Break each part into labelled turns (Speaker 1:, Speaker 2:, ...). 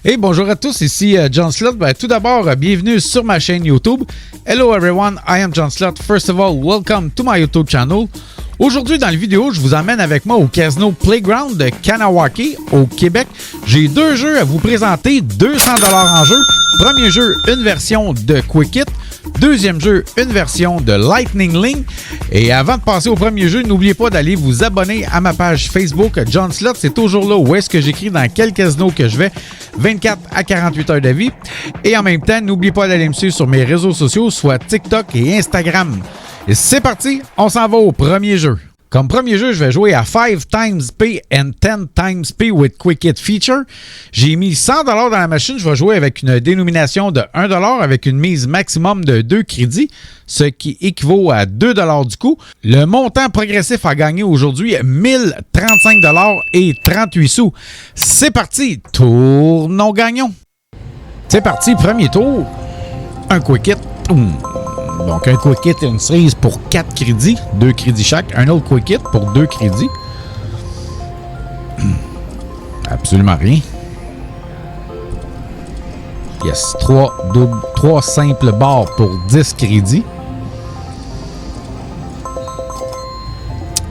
Speaker 1: Hey, bonjour à tous, ici John Slot. Tout d'abord, bienvenue sur ma chaîne YouTube. Hello everyone, I am John Slot. First of all, welcome to my YouTube channel. Aujourd'hui, dans la vidéo, je vous emmène avec moi au Casino Playground de Kanawake, au Québec. J'ai deux jeux à vous présenter, 200$ en jeu. Premier jeu, une version de Quick Hit. Deuxième jeu, une version de Lightning Link. Et avant de passer au premier jeu, n'oubliez pas d'aller vous abonner à ma page Facebook John Slot. C'est toujours là où est-ce que j'écris dans quel casino que je vais, 24 à 48 heures d'avis. Et en même temps, n'oubliez pas d'aller me suivre sur mes réseaux sociaux, soit TikTok et Instagram. Et c'est parti, on s'en va au premier jeu. Comme premier jeu, je vais jouer à 5 times Pay and 10 times Pay with Quick Hit Feature. J'ai mis 100$ dans la machine. Je vais jouer avec une dénomination de 1$ avec une mise maximum de 2 crédits, ce qui équivaut à 2$ du coup. Le montant progressif à gagner aujourd'hui est 1035$ et 38 sous. C'est parti, tournons gagnons. C'est parti, premier tour. Un Quick Hit. Donc, un Quick Hit et une cerise pour 4 crédits, 2 crédits chaque. Un autre Quick Hit pour 2 crédits. Absolument rien. Yes, 3 simples barres pour 10 crédits.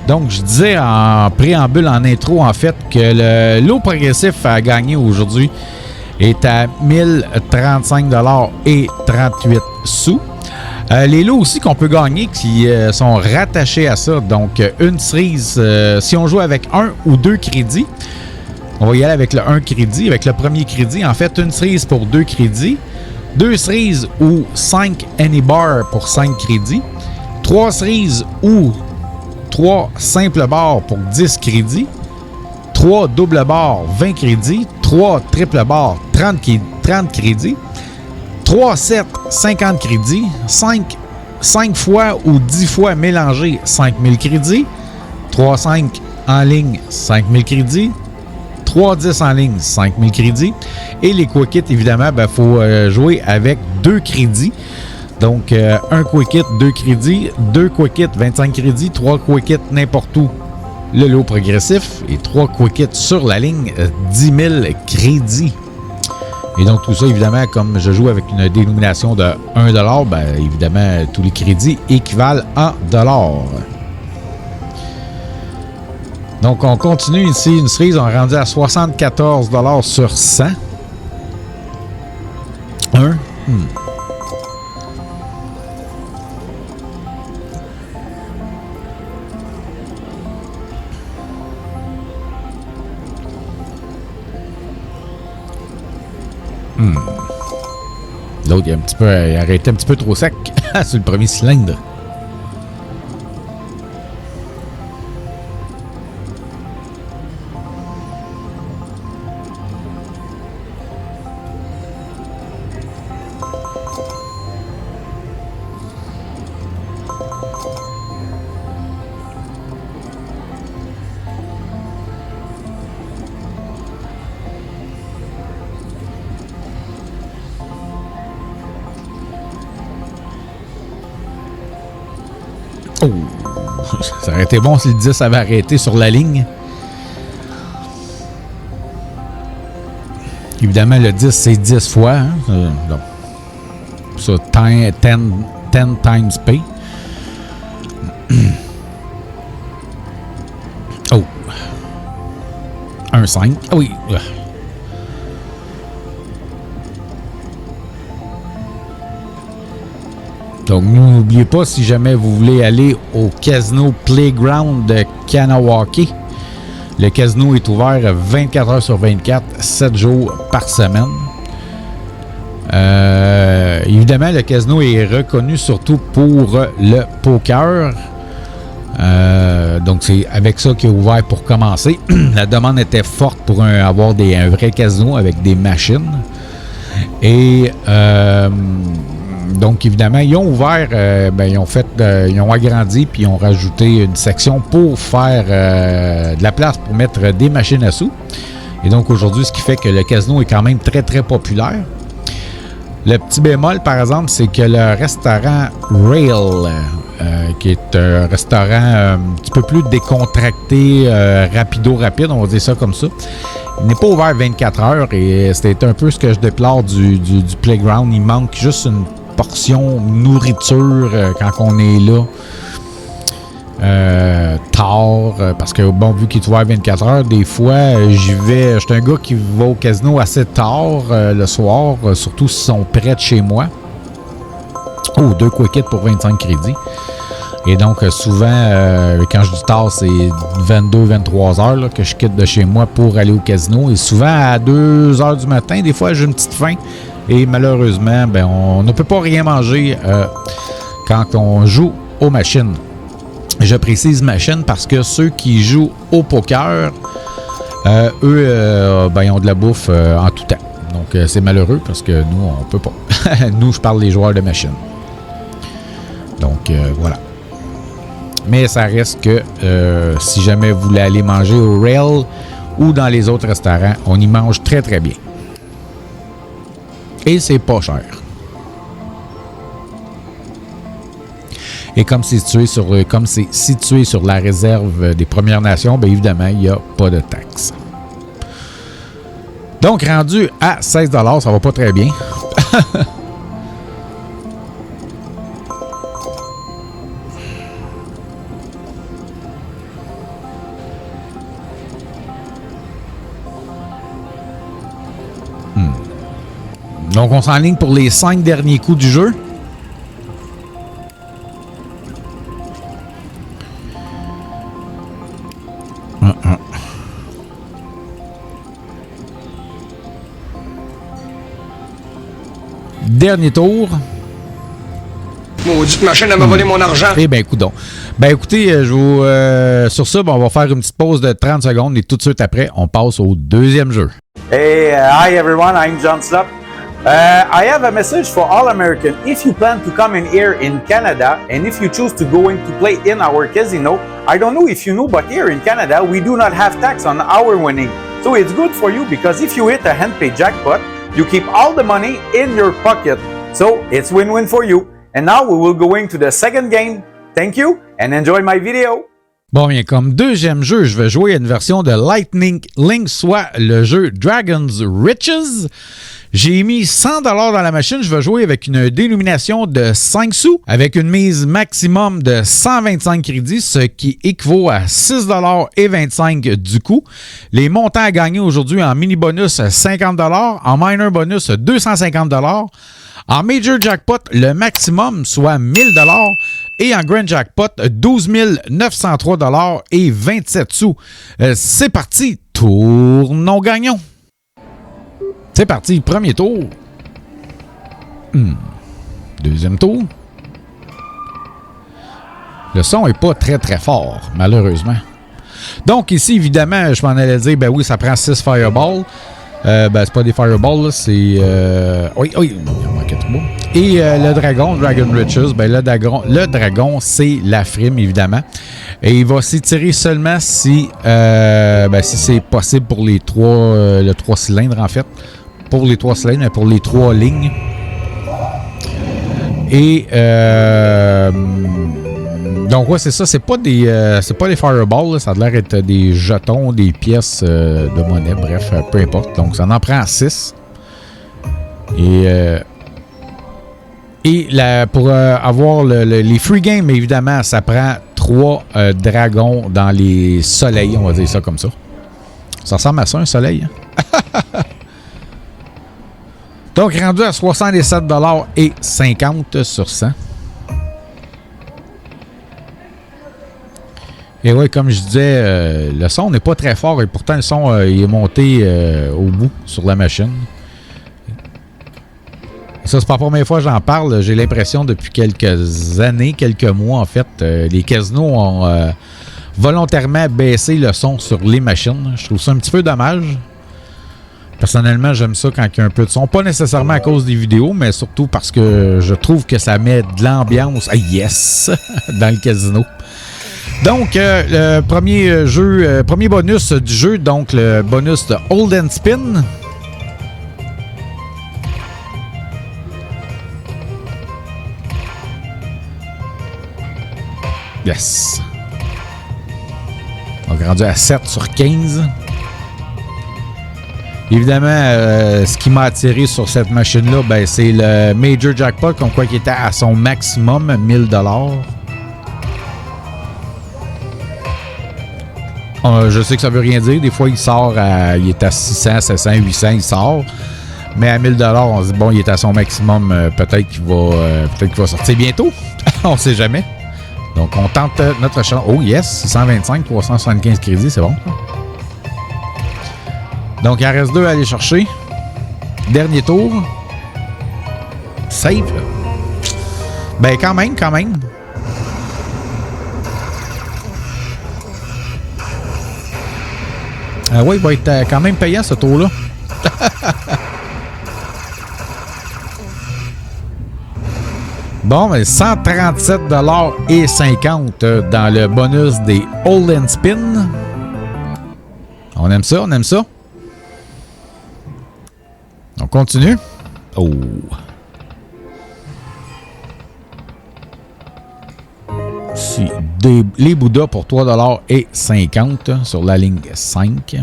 Speaker 1: Donc, je disais en préambule, en intro, en fait, que le lot progressif à gagner aujourd'hui est à 1035$ et 38 sous. Les lots aussi qu'on peut gagner qui sont rattachés à ça. Donc, une cerise, si on joue avec 1 ou 2 crédits, on va y aller avec le 1 crédit. Avec le premier crédit, en fait, une cerise pour 2 crédits, 2 cerises ou 5 Any Bar pour 5 crédits, 3 cerises ou 3 simples bars pour 10 crédits, 3 doubles bars, 20 crédits, 3 triples bars, 30 crédits, 3 sets, 50 crédits, 5 fois ou 10 fois mélangés, 5000 crédits, 3 5 en ligne, 5000 crédits, 3 10 en ligne, 5000 crédits. Et les Quick Hit, évidemment, il faut jouer avec 2 crédits. Donc, un Quick Hit, 2 crédits, 2 Quick Hit, 25 crédits, 3 Quick Hit n'importe où, le lot progressif, et 3 Quick Hit sur la ligne, 10 000 crédits. Et donc, tout ça, évidemment, comme je joue avec une dénomination de 1$, évidemment, tous les crédits équivalent en dollars. Donc, on continue ici. Une cerise, on est rendu à 74$ sur 100. L'autre, il a arrêté un petit peu trop sec sur le premier cylindre. Oh! Ça aurait été bon si le 10 avait arrêté sur la ligne. Évidemment, le 10, c'est 10 fois. Hein? Donc, ça, 10 times pay. Oh! 1, 5. Ah oui! Donc, n'oubliez pas, si jamais vous voulez aller au Casino Playground de Kanawake, le casino est ouvert 24 heures sur 24, 7 jours par semaine. Évidemment, le casino est reconnu surtout pour le poker. Donc, c'est avec ça qu'il est ouvert pour commencer. La demande était forte pour avoir un vrai casino avec des machines. Et... donc, évidemment, ils ont ouvert, ils ont agrandi puis ils ont rajouté une section pour faire de la place pour mettre des machines à sous. Et donc, aujourd'hui, ce qui fait que le casino est quand même très, très populaire. Le petit bémol, par exemple, c'est que le restaurant Rail qui est un restaurant un petit peu plus décontracté, rapide, on va dire ça comme ça. Il n'est pas ouvert 24 heures et c'est un peu ce que je déplore du Playground. Il manque juste une portion nourriture quand on est là. Tard, parce que bon, vu qu'il est ouvert 24 heures, des fois j'y vais. Je suis un gars qui va au casino assez tard le soir, surtout s'ils sont près de chez moi. Oh, 2 Quick-Hits pour 25 crédits. Et donc souvent, quand je dis tard, c'est 22-23 heures là, que je quitte de chez moi pour aller au casino. Et souvent à 2 heures du matin, des fois j'ai une petite faim. Et malheureusement, ben, on ne peut pas rien manger quand on joue aux machines. Je précise machine parce que ceux qui jouent au poker, eux, ben, ils ont de la bouffe en tout temps. Donc, c'est malheureux parce que nous, on peut pas. Nous, je parle des joueurs de machine. Donc, voilà. Mais ça reste que si jamais vous voulez aller manger au Rail ou dans les autres restaurants, on y mange très, très bien. Et c'est pas cher. Et comme c'est situé sur la réserve des Premières Nations, bien évidemment, il n'y a pas de taxes. Donc, rendu à 16 $, ça va pas très bien. Donc, on s'enligne pour les 5 derniers coups du jeu. Dernier tour.
Speaker 2: Maudite machine, elle m'a volé mon argent.
Speaker 1: Eh bien, coudonc. Ben écoutez, sur ça, on va faire une petite pause de 30 secondes et tout de suite après, on passe au deuxième jeu.
Speaker 3: Hey, hi everyone, I'm John Slop. I have a message for all Americans. If you plan to come in here in Canada and if you choose to go in to play in our casino, I don't know if you know, but here in Canada, we do not have tax on our winning. So it's good for you because if you hit a hand-paid jackpot, you keep all the money in your pocket. So it's win-win for you. And now we will go into the second game. Thank you and enjoy my video.
Speaker 1: Bon, bien, comme deuxième jeu, je vais jouer à une version de Lightning Link, soit le jeu Dragon's Riches. J'ai mis 100 $ dans la machine. Je vais jouer avec une dénomination de 5 sous, avec une mise maximum de 125 crédits, ce qui équivaut à 6,25 $ du coup. Les montants à gagner aujourd'hui en mini-bonus, 50 $, en minor bonus, 250 $, en major jackpot, le maximum, soit 1000 $, et en grand jackpot, 12 903 $ et 27 sous. C'est parti, tournons gagnons. C'est parti, premier tour. Deuxième tour. Le son n'est pas très très fort, malheureusement. Donc ici, évidemment, je m'en allais dire, ben oui, ça prend 6 fireballs. Ben c'est pas des fireballs, là, c'est... Oui, il en manquait 3. Et le dragon, Dragon Riches, ben le dragon, c'est la frime, évidemment. Et il va s'étirer seulement si c'est possible pour les le 3 cylindres, en fait. Pour les 3 cylindres, mais pour les 3 lignes. Et donc ouais, c'est ça, c'est pas des fireballs, là, ça a l'air d'être des jetons, des pièces de monnaie, bref, peu importe. Donc ça en prend 6. Et pour avoir les free games, évidemment, ça prend 3 dragons dans les soleils, on va dire ça comme ça. Ça ressemble à ça, un soleil, hein? Donc, rendu à 67,50 $ sur 100. Et oui, comme je disais, le son n'est pas très fort et pourtant le son il est monté au bout sur la machine. Et ça, c'est pas la première fois que j'en parle. J'ai l'impression depuis quelques années, quelques mois en fait, les casinos ont volontairement baissé le son sur les machines. Je trouve ça un petit peu dommage. Personnellement, j'aime ça quand il y a un peu de son. Pas nécessairement à cause des vidéos, mais surtout parce que je trouve que ça met de l'ambiance, dans le casino. Donc, le premier bonus du jeu, donc le bonus de Hold and Spin. Yes. On est rendu à 7 sur 15. Évidemment, ce qui m'a attiré sur cette machine-là, ben, c'est le Major Jackpot, comme quoi qui était à son maximum, 1000 $. Je sais que ça veut rien dire. Des fois, il sort il est à 600, 700, 800, il sort. Mais à 1000 $, on se dit, bon, il est à son maximum. Peut-être qu'il va sortir bientôt. On ne sait jamais. Donc, on tente notre chance. Oh, yes, 625, 375 crédits, c'est bon. Donc, il en reste 2 à aller chercher. Dernier tour. Save. Ben, quand même. Oui, il va être quand même payant, ce tour-là. Bon, mais 137,50 $ dans le bonus des Hold and Spin. On aime ça. On continue. Oh. Si les Bouddhas pour 3,50 $ sur la ligne 5.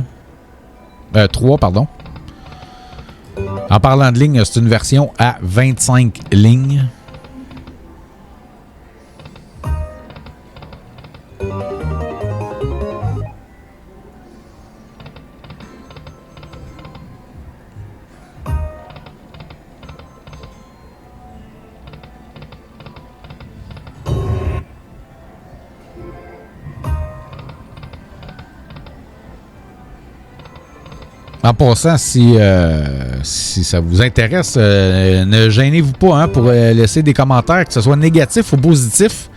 Speaker 1: 3, pardon. En parlant de ligne, c'est une version à 25 lignes. En passant, si ça vous intéresse, ne gênez-vous pas pour laisser des commentaires, que ce soit négatif ou positif.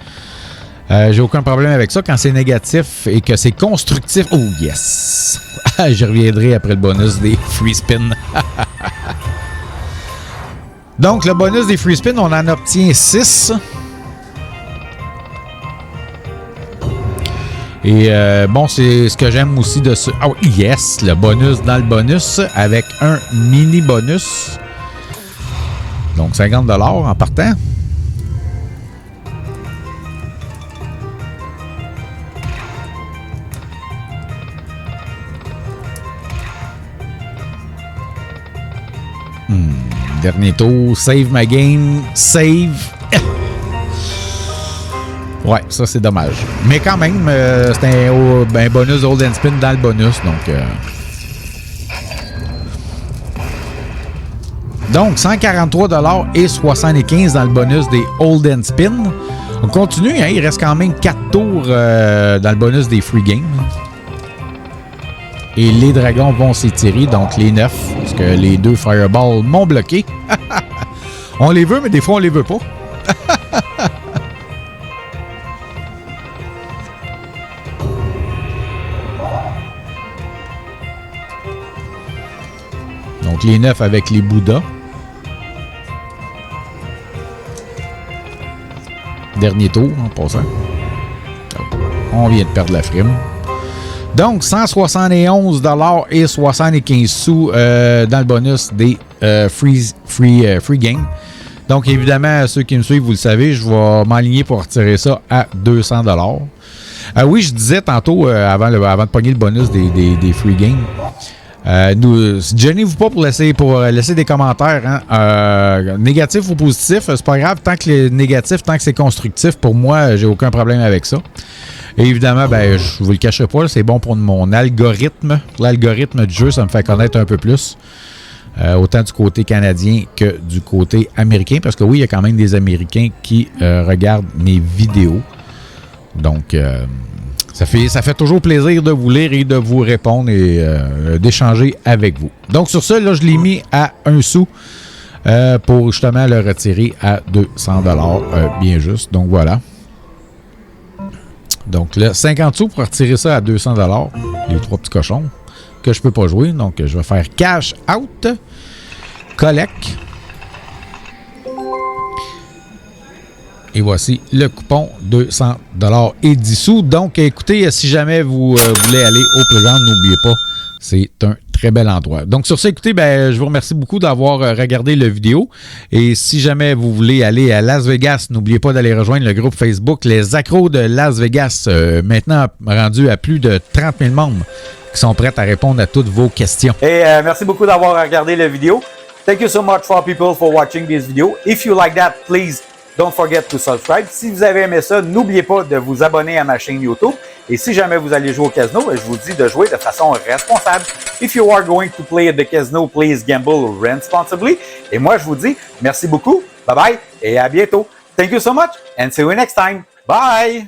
Speaker 1: J'ai aucun problème avec ça. Quand c'est négatif et que c'est constructif, oh yes! Je reviendrai après le bonus des free spin. Donc, le bonus des free spin, on en obtient 6. Et bon, c'est ce que j'aime aussi de ce... Ah oui, yes! Le bonus dans le bonus avec un mini bonus. Donc, 50 $ en partant. Dernier tour. Save my game. Save. Ouais, ça c'est dommage. Mais quand même, c'est un bonus Hold and Spin dans le bonus. Donc 143,75 $ dans le bonus des Hold and Spin. On continue, hein, il reste quand même 4 tours dans le bonus des Free Games. Et les dragons vont s'étirer, donc les 9, parce que les 2 Fireballs m'ont bloqué. On les veut, mais des fois on les veut pas. Donc les 9 avec les Bouddhas. Dernier tour en passant. On vient de perdre la frime. Donc 171,75 $ dans le bonus des free game. Donc évidemment, ceux qui me suivent, vous le savez, je vais m'aligner pour retirer ça à 200 $. Oui, je disais tantôt, avant de pogner le bonus des free games, gênez-vous pas pour laisser des commentaires, hein. Négatif ou positif, c'est pas grave, tant que les négatifs, tant que c'est constructif, pour moi, j'ai aucun problème avec ça. Et évidemment, ben, je vous le cacherai pas, c'est bon pour mon algorithme. L'algorithme du jeu, ça me fait connaître un peu plus. Autant du côté canadien que du côté américain. Parce que oui, il y a quand même des Américains qui regardent mes vidéos. Donc, ça fait toujours plaisir de vous lire et de vous répondre et d'échanger avec vous. Donc, sur ça, là, je l'ai mis à 1 sou pour justement le retirer à 200 $, bien juste. Donc, voilà. Donc, là, 50 sous pour retirer ça à 200 $, les 3 petits cochons que je peux pas jouer. Donc, je vais faire cash out, collect. Et voici le coupon 200 $ et 10 sous. Donc, écoutez, si jamais vous voulez aller au présent, n'oubliez pas, c'est un très bel endroit. Donc, sur ça, écoutez, je vous remercie beaucoup d'avoir regardé la vidéo. Et si jamais vous voulez aller à Las Vegas, n'oubliez pas d'aller rejoindre le groupe Facebook Les Accros de Las Vegas, maintenant rendu à plus de 30 000 membres qui sont prêts à répondre à toutes vos questions.
Speaker 3: Et merci beaucoup d'avoir regardé la vidéo. Thank you so much for people for watching this video. If you like that, please don't forget to subscribe. Si vous avez aimé ça, n'oubliez pas de vous abonner à ma chaîne YouTube. Et si jamais vous allez jouer au casino, je vous dis de jouer de façon responsable. If you are going to play at the casino, please gamble responsibly. Et moi, je vous dis merci beaucoup. Bye bye et à bientôt. Thank you so much and see you next time. Bye!